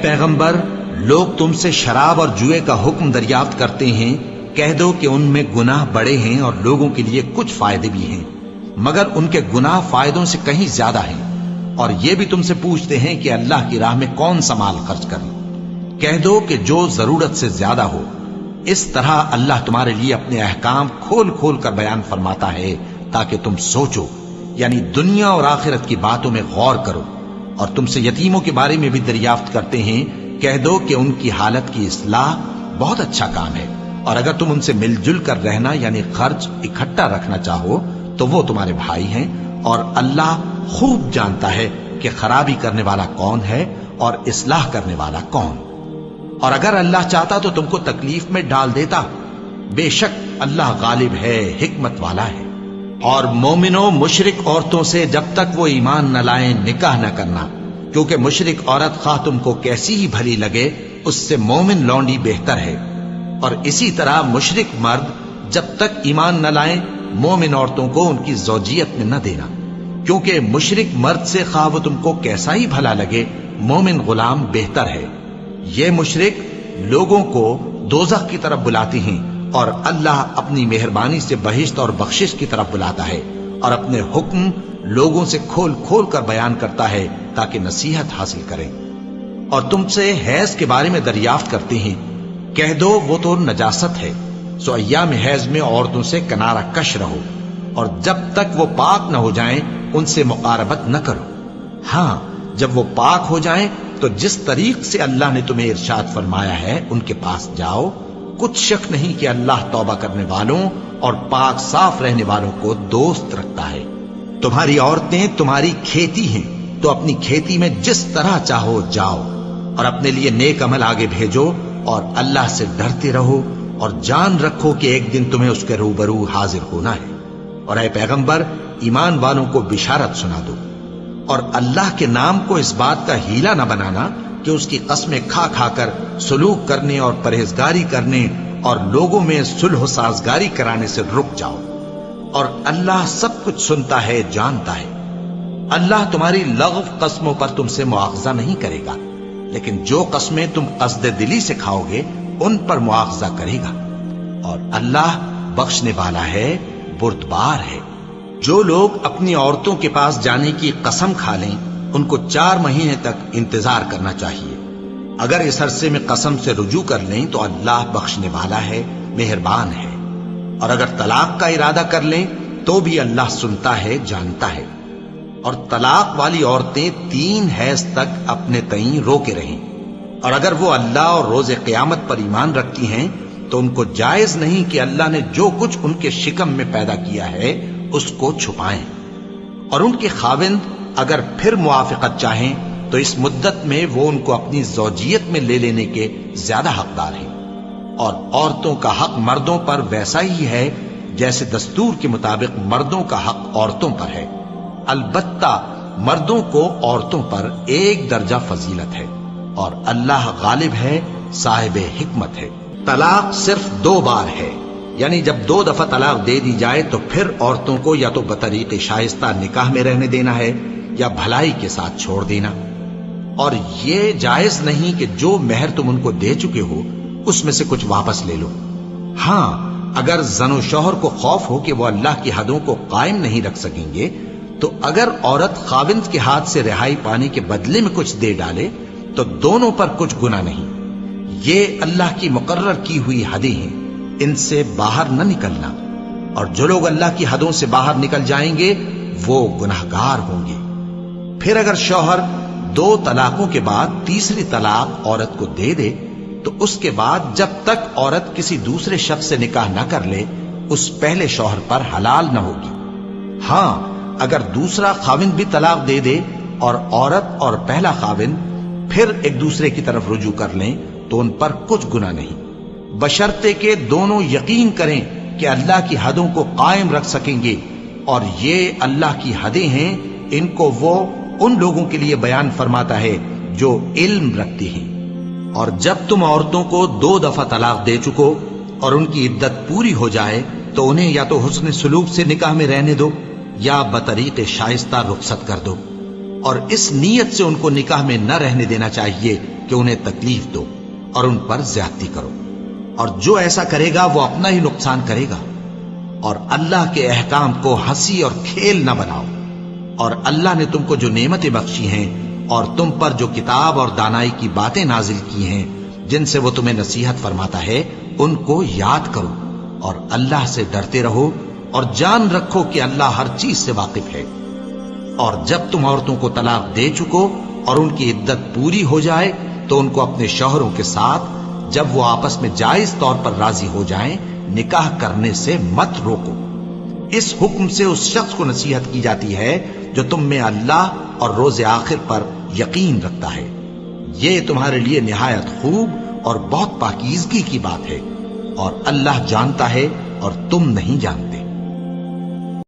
پیغمبر، لوگ تم سے شراب اور جوئے کا حکم دریافت کرتے ہیں، کہہ دو کہ ان میں گناہ بڑے ہیں اور لوگوں کے لیے کچھ فائدے بھی ہیں، مگر ان کے گناہ فائدوں سے کہیں زیادہ ہیں۔ اور یہ بھی تم سے پوچھتے ہیں کہ اللہ کی راہ میں کون سا مال خرچ کریں، کہہ دو کہ جو ضرورت سے زیادہ ہو۔ اس طرح اللہ تمہارے لیے اپنے احکام کھول کھول کر بیان فرماتا ہے تاکہ تم سوچو، یعنی دنیا اور آخرت کی باتوں میں غور کرو۔ اور تم سے یتیموں کے بارے میں بھی دریافت کرتے ہیں، کہہ دو کہ ان کی حالت کی اصلاح بہت اچھا کام ہے، اور اگر تم ان سے مل جل کر رہنا یعنی خرچ اکٹھا رکھنا چاہو تو وہ تمہارے بھائی ہیں، اور اللہ خوب جانتا ہے کہ خرابی کرنے والا کون ہے اور اصلاح کرنے والا کون۔ اور اگر اللہ چاہتا تو تم کو تکلیف میں ڈال دیتا، بے شک اللہ غالب ہے، حکمت والا ہے۔ اور مومنوں، مشرک عورتوں سے جب تک وہ ایمان نہ لائیں نکاح نہ کرنا، کیونکہ مشرک عورت خواہ تم کو کیسی ہی بھلی لگے اس سے مومن لونڈی بہتر ہے۔ اور اسی طرح مشرک مرد جب تک ایمان نہ لائیں مومن عورتوں کو ان کی زوجیت میں نہ دینا، کیونکہ مشرک مرد سے خواہ وہ تم کو کیسا ہی بھلا لگے مومن غلام بہتر ہے۔ یہ مشرک لوگوں کو دوزخ کی طرف بلاتے ہیں، اور اللہ اپنی مہربانی سے بہشت اور بخشش کی طرف بلاتا ہے، اور اپنے حکم لوگوں سے کھول کھول کر بیان کرتا ہے تاکہ نصیحت حاصل کریں۔ اور تم سے حیض کے بارے میں دریافت کرتے ہیں، کہہ دو وہ تو نجاست ہے، سو ایام حیض میں عورتوں سے کنارہ کش رہو، اور جب تک وہ پاک نہ ہو جائیں ان سے مقاربت نہ کرو۔ ہاں، جب وہ پاک ہو جائیں تو جس طریق سے اللہ نے تمہیں ارشاد فرمایا ہے ان کے پاس جاؤ، کچھ شک نہیں کہ اللہ توبہ کرنے والوں اور پاک صاف رہنے والوں کو دوست رکھتا ہے۔ تمہاری عورتیں تمہاری کھیتی ہیں، تو اپنی کھیتی میں جس طرح چاہو جاؤ، اور اپنے لیے نیک عمل آگے بھیجو، اور اللہ سے ڈرتے رہو، اور جان رکھو کہ ایک دن تمہیں اس کے روبرو حاضر ہونا ہے۔ اور اے پیغمبر، ایمان والوں کو بشارت سنا دو، اور اللہ کے نام کو اس بات کا ہیلہ نہ بنانا کہ اس کی قسمیں کھا کھا کر سلوک کرنے اور پرہیزگاری کرنے اور لوگوں میں صلح و سازگاری کرانے سے رک جاؤ، اور اللہ سب کچھ سنتا ہے، جانتا ہے۔ اللہ تمہاری لغو قسموں پر تم سے مواخذہ نہیں کرے گا، لیکن جو قسمیں تم قصد دلی سے کھاؤ گے ان پر مواخذہ کرے گا، اور اللہ بخشنے والا ہے، بردبار ہے۔ جو لوگ اپنی عورتوں کے پاس جانے کی قسم کھا لیں ان کو 4 مہینے تک انتظار کرنا چاہیے۔ اگر اس عرصے میں قسم سے رجوع کر لیں تو اللہ بخشنے والا ہے، مہربان ہے۔ اور اگر طلاق کا ارادہ کر لیں تو بھی اللہ سنتا ہے، جانتا ہے۔ اور طلاق والی عورتیں 3 حیض تک اپنے تئیں روکے رہیں، اور اگر وہ اللہ اور روز قیامت پر ایمان رکھتی ہیں تو ان کو جائز نہیں کہ اللہ نے جو کچھ ان کے شکم میں پیدا کیا ہے اس کو چھپائیں۔ اور ان کے خاوند اگر پھر موافقت چاہیں تو اس مدت میں وہ ان کو اپنی زوجیت میں لے لینے کے زیادہ حقدار ہیں۔ اور عورتوں کا حق مردوں پر ویسا ہی ہے جیسے دستور کے مطابق مردوں کا حق عورتوں پر ہے، البتہ مردوں کو عورتوں پر 1 درجہ فضیلت ہے، اور اللہ غالب ہے، صاحب حکمت ہے۔ طلاق صرف 2 بار ہے، یعنی جب 2 دفعہ طلاق دے دی جائے تو پھر عورتوں کو یا تو بطریق شائستہ نکاح میں رہنے دینا ہے یا بھلائی کے ساتھ چھوڑ دینا۔ اور یہ جائز نہیں کہ جو مہر تم ان کو دے چکے ہو اس میں سے کچھ واپس لے لو۔ ہاں، اگر زن و شوہر کو خوف ہو کہ وہ اللہ کی حدوں کو قائم نہیں رکھ سکیں گے تو اگر عورت خاوند کے ہاتھ سے رہائی پانے کے بدلے میں کچھ دے ڈالے تو دونوں پر کچھ گناہ نہیں۔ یہ اللہ کی مقرر کی ہوئی حدیں ہیں، ان سے باہر نہ نکلنا، اور جو لوگ اللہ کی حدوں سے باہر نکل جائیں گے وہ گناہگار ہوں گے۔ پھر اگر شوہر 2 طلاقوں کے بعد تیسری طلاق عورت کو دے دے تو اس کے بعد جب تک عورت کسی دوسرے شخص سے نکاح نہ کر لے اس پہلے شوہر پر حلال نہ ہوگی۔ ہاں، اگر دوسرا خاوند بھی طلاق دے دے اور عورت اور پہلا خاوند پھر ایک دوسرے کی طرف رجوع کر لیں تو ان پر کچھ گناہ نہیں، بشرطے کہ دونوں یقین کریں کہ اللہ کی حدوں کو قائم رکھ سکیں گے، اور یہ اللہ کی حدیں ہیں، ان کو وہ ان لوگوں کے لیے بیان فرماتا ہے جو علم رکھتے ہیں۔ اور جب تم عورتوں کو 2 دفعہ طلاق دے چکو اور ان کی عدت پوری ہو جائے تو انہیں یا تو حسن سلوک سے نکاح میں رہنے دو یا بطریق شائستہ رخصت کر دو، اور اس نیت سے ان کو نکاح میں نہ رہنے دینا چاہیے کہ انہیں تکلیف دو اور ان پر زیادتی کرو، اور جو ایسا کرے گا وہ اپنا ہی نقصان کرے گا۔ اور اللہ کے احکام کو ہنسی اور کھیل نہ بناؤ، اور اللہ نے تم کو جو نعمتیں بخشی ہیں اور تم پر جو کتاب اور دانائی کی باتیں نازل کی ہیں جن سے وہ تمہیں نصیحت فرماتا ہے، ان کو یاد کرو اور اللہ سے ڈرتے رہو، اور جان رکھو کہ اللہ ہر چیز سے واقف ہے۔ اور جب تم عورتوں کو طلاق دے چکو اور ان کی عدت پوری ہو جائے تو ان کو اپنے شوہروں کے ساتھ جب وہ آپس میں جائز طور پر راضی ہو جائیں نکاح کرنے سے مت روکو۔ اس حکم سے اس شخص کو نصیحت کی جاتی ہے جو تم میں اللہ اور روز آخر پر یقین رکھتا ہے۔ یہ تمہارے لیے نہایت خوب اور بہت پاکیزگی کی بات ہے، اور اللہ جانتا ہے اور تم نہیں جانتے۔